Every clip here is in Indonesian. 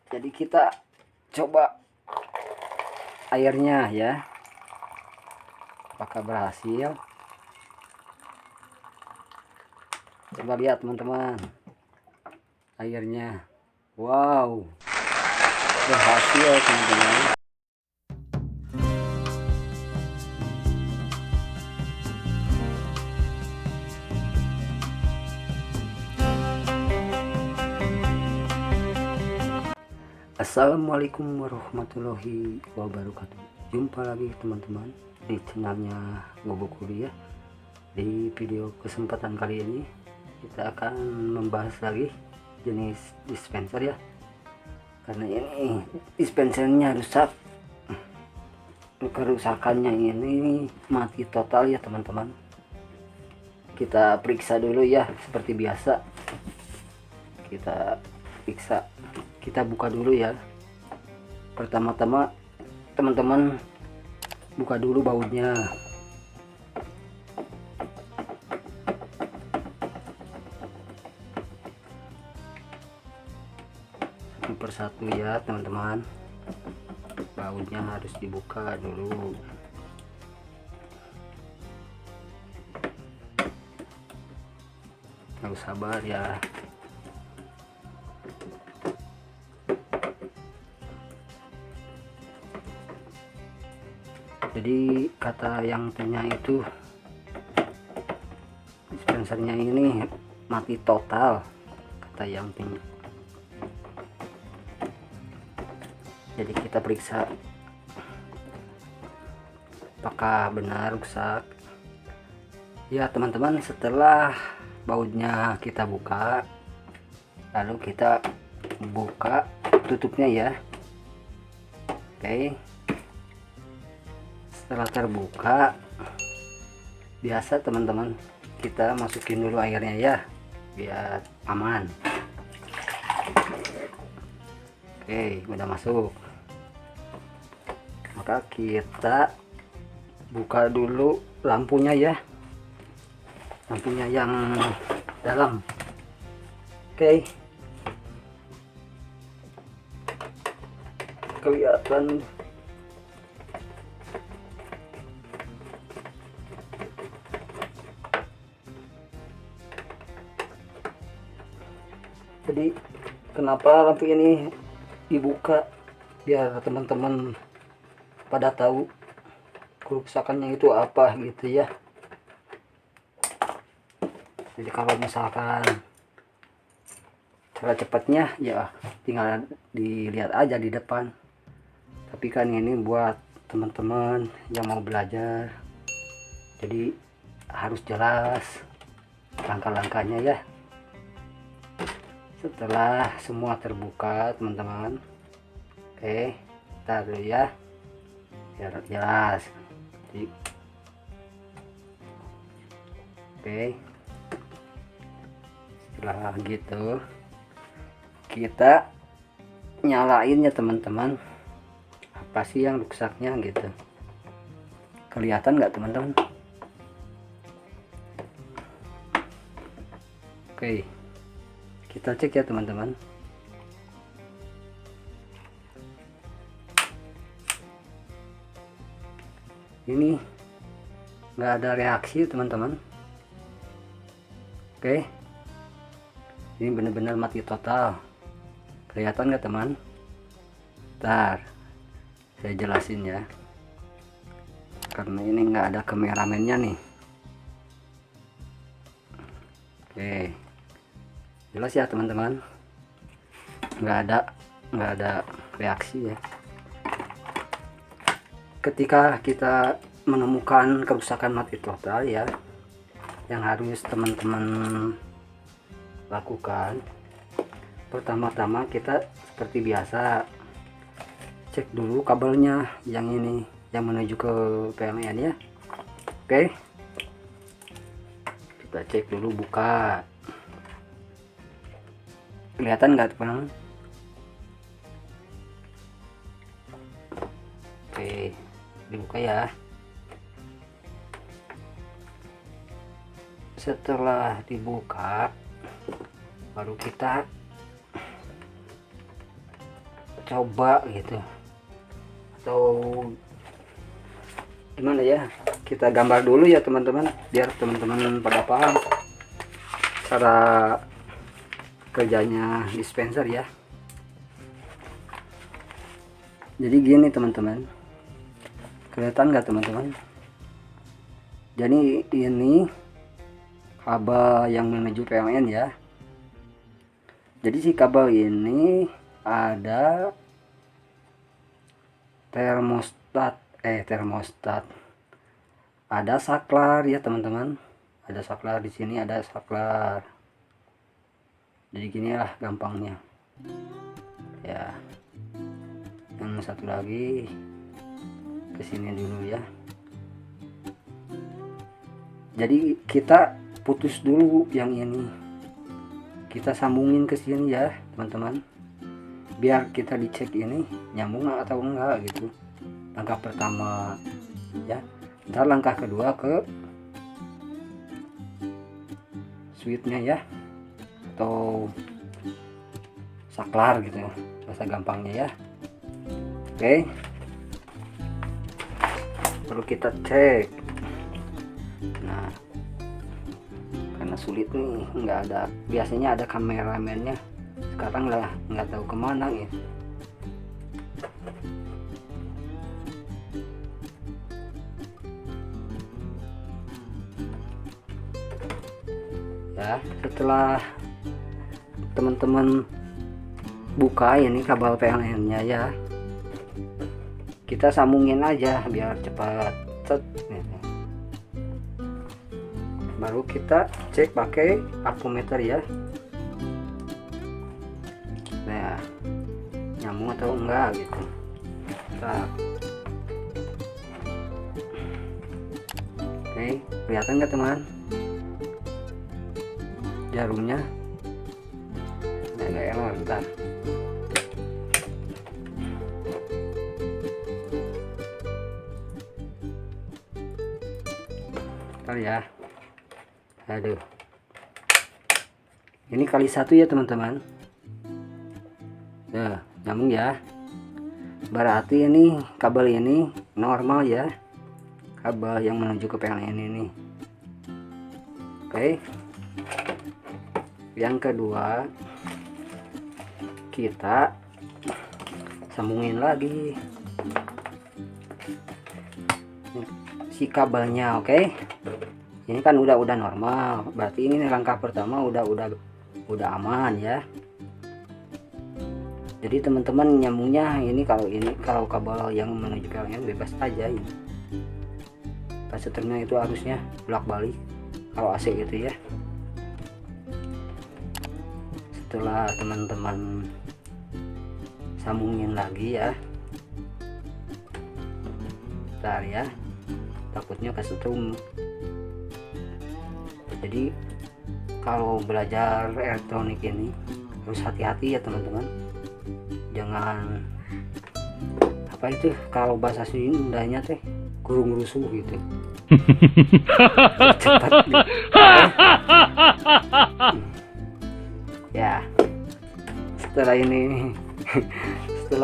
Jadi kita coba airnya ya, apakah berhasil. Coba lihat teman-teman, airnya, wow, berhasil teman-teman. Assalamualaikum warahmatullahi wabarakatuh. Jumpa lagi teman-teman di channelnya Ngobok Kuliah. Di video kesempatan kali ini kita akan membahas lagi jenis dispenser ya, karena ini dispensernya rusak. Kerusakannya ini mati total ya teman-teman. Kita periksa dulu ya, seperti biasa kita periksa. Kita buka dulu ya. Pertama-tama teman-teman buka dulu bautnya. Satu persatu ya teman-teman, bautnya harus dibuka dulu. Harus sabar ya. Jadi kata yang punya itu, dispensernya ini mati total, kata yang punya. Jadi kita periksa apakah benar rusak ya teman-teman. Setelah bautnya kita buka, lalu kita buka tutupnya ya. Oke, setelah terbuka, biasa teman-teman, kita masukin dulu airnya ya, biar aman. Oke, udah masuk. Maka kita buka dulu lampunya ya, lampunya yang dalam. Oke, kelihatan. Jadi kenapa lampu ini dibuka, biar teman-teman pada tahu kerusakannya itu apa gitu ya. Jadi kalau misalkan cara cepatnya ya tinggal dilihat aja di depan, tapi kan ini buat teman-teman yang mau belajar, jadi harus jelas langkah-langkahnya ya. Setelah semua terbuka teman-teman, oke, taruh ya biar jelas. Jadi, oke, setelah gitu kita nyalain ya teman-teman. Apa sih yang rusaknya gitu, kelihatan nggak teman-teman? Oke, kita cek ya teman-teman. Ini nggak ada reaksi teman-teman. Oke, ini benar-benar mati total. Kelihatan nggak teman? Ntar saya jelasin ya, karena ini nggak ada kameramennya nih. Oke, jelas ya teman-teman, nggak ada reaksi ya. Ketika kita menemukan kerusakan mati total ya, yang harus teman-teman lakukan, pertama-tama kita seperti biasa cek dulu kabelnya yang ini, yang menuju ke PLN ya. Oke, kita cek dulu, buka. Kelihatan nggak teman? Oke, dibuka ya. Setelah dibuka, baru kita coba gitu, atau gimana ya, kita gambar dulu ya teman-teman, biar teman-teman pada paham cara kerjanya dispenser ya. Jadi gini teman-teman, kelihatan nggak teman-teman? Jadi ini kabel yang menuju PLN ya. Jadi si kabel ini ada termostat, ada saklar ya teman-teman, ada saklar di sini, ada saklar. Jadi ginilah gampangnya ya. Yang satu lagi ke sini dulu ya. Jadi kita putus dulu yang ini, kita sambungin ke sini ya teman-teman, biar kita dicek ini nyambung atau enggak gitu. Langkah pertama ya. Ntar langkah kedua ke switchnya ya, atau saklar gitu bahasa gampangnya ya. Oke, perlu kita cek. Nah, karena sulit nih, nggak ada, biasanya ada kameramennya, sekarang lah nggak tahu kemana ya. Ya, setelah teman-teman buka ini kabel PLN-nya ya, kita sambungin aja biar cepat set gitu. Baru kita cek pakai argometer ya. Nah, nyambung atau enggak gitu. Nah. Oke, kelihatan nggak teman jarumnya? Agak error ntar. Ya, aduh, ini kali 1 ya teman-teman. Nah, nyambung ya, berarti ini kabel ini normal ya, kabel yang menuju ke PLN ini. Oke, yang kedua kita sambungin lagi si kabelnya. Oke, ini kan udah normal, berarti ini langkah pertama udah aman ya. Jadi teman-teman nyambungnya ini, kalau kabel yang menuju PLN bebas aja ini. Kapasitornya itu harusnya bolak-balik kalau AC gitu ya. Setelah teman-teman sambungin lagi ya, bentar ya, takutnya kesetrum. Jadi kalau belajar elektronik ini harus hati-hati ya teman-teman, jangan apa itu kalau bahasa Sundanya teh kurung rusuh gitu. Cepat gitu. Ya, setelah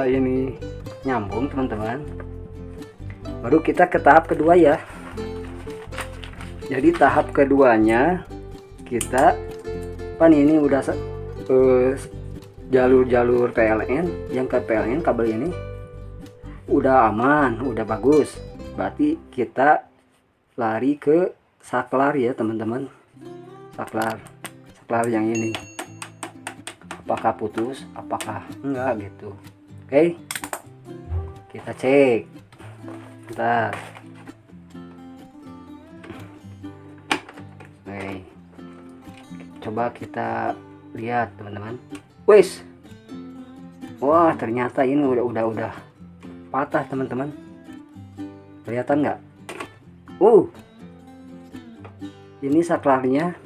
ini nyambung teman-teman, baru kita ke tahap kedua ya. Jadi tahap keduanya kita kan ini udah jalur-jalur PLN, yang ke PLN kabel ini udah aman, udah bagus. Berarti kita lari ke saklar ya teman-teman. Saklar yang ini, apakah putus, apakah enggak gitu. Oke, kita cek. Bentar. Oke, coba kita lihat teman-teman. Wes, wah ternyata ini udah patah teman-teman. Kelihatan nggak? Ini saklarnya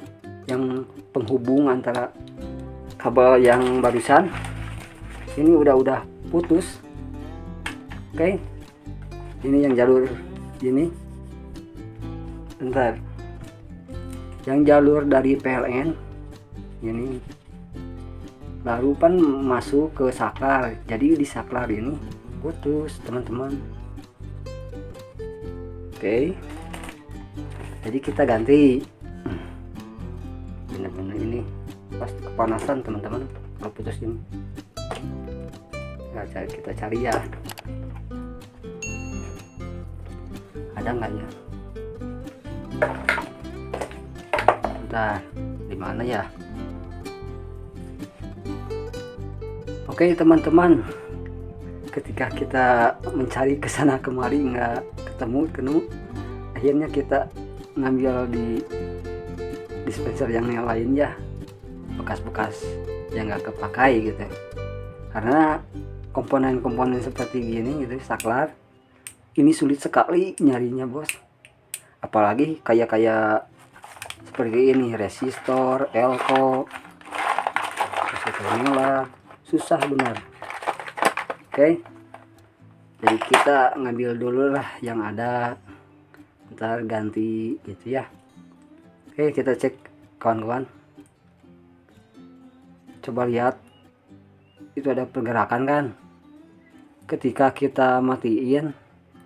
yang penghubung antara kabel yang barusan ini udah putus. Oke, ini yang jalur ini. Bentar. Yang jalur dari PLN ini lalu kan masuk ke saklar. Jadi di saklar ini putus teman-teman. Oke, jadi kita ganti. Bener-bener ini pas kepanasan teman-teman kalau putus ini. Nah, kita cari ya, ada nggak ya? Bentar, di mana ya? Oke teman-teman, ketika kita mencari kesana kemari nggak ketemu, akhirnya kita ngambil di dispenser yang lain ya, bekas-bekas yang nggak kepakai gitu. Karena komponen-komponen seperti gini gitu, saklar ini sulit sekali nyarinya bos. Apalagi kayak seperti ini, resistor, elko, inilah susah benar. Oke, jadi kita ngambil dulu lah yang ada, ntar ganti gitu ya. Oke, kita cek kawan-kawan, coba lihat itu ada pergerakan kan ketika kita matiin.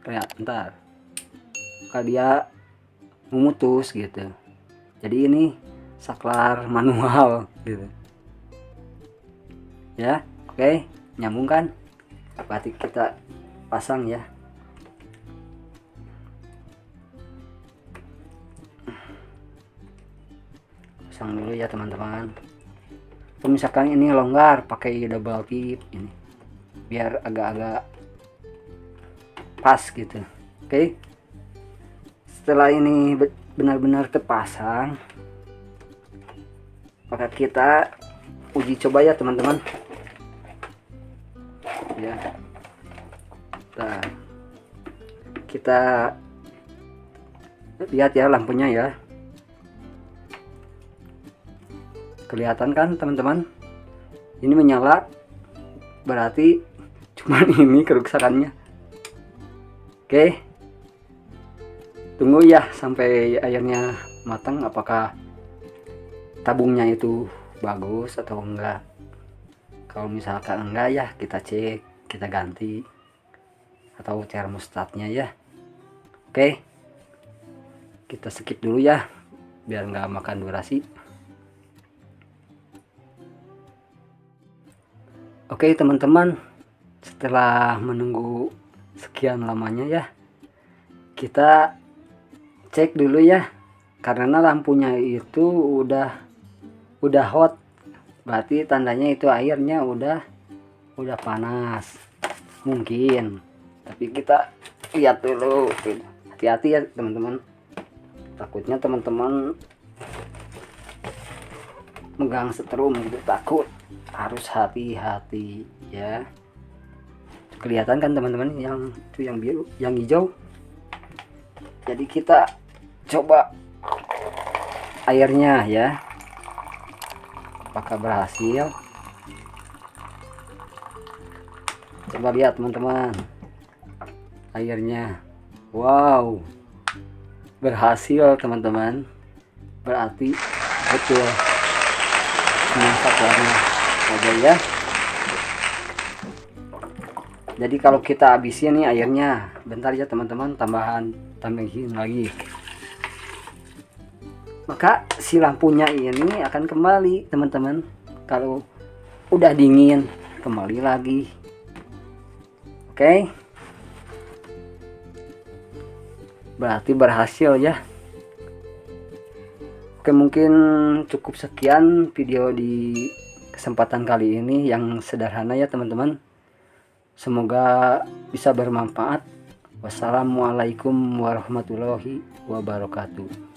Kayak ntar kalau dia memutus gitu, jadi ini saklar manual gitu ya. Oke, nyambung kan, berarti kita pasang ya. Pasang dulu ya teman-teman. Misalkan ini longgar, pakai double tip ini biar agak-agak pas gitu. Oke, setelah ini benar-benar terpasang, maka kita uji coba ya teman-teman ya. Nah, kita lihat ya lampunya ya, kelihatan kan teman-teman, ini menyala, berarti cuman ini kerusakannya. Oke, tunggu ya sampai airnya matang, apakah tabungnya itu bagus atau enggak. Kalau misalkan enggak ya kita cek, kita ganti atau termostatnya ya. Oke, kita skip dulu ya biar enggak makan durasi. Oke teman-teman, setelah menunggu sekian lamanya ya, kita cek dulu ya, karena lampunya itu udah hot, berarti tandanya itu airnya udah panas mungkin. Tapi kita lihat dulu, hati-hati ya teman-teman, takutnya teman-teman megang setrum gitu, takut, harus hati-hati ya. Kelihatan kan teman-teman yang itu, yang biru, yang hijau. Jadi kita coba airnya ya, apakah berhasil. Coba lihat teman-teman airnya, wow, berhasil teman-teman, berarti betul semua saklarnya aja ya. Jadi kalau kita habisin nih airnya, bentar ya teman-teman, tambahin lagi, maka si lampunya ini akan kembali teman-teman. Kalau udah dingin kembali lagi. Oke, berarti berhasil ya. Oke, mungkin cukup sekian video di kesempatan kali ini yang sederhana ya teman-teman. Semoga bisa bermanfaat. Wassalamualaikum warahmatullahi wabarakatuh.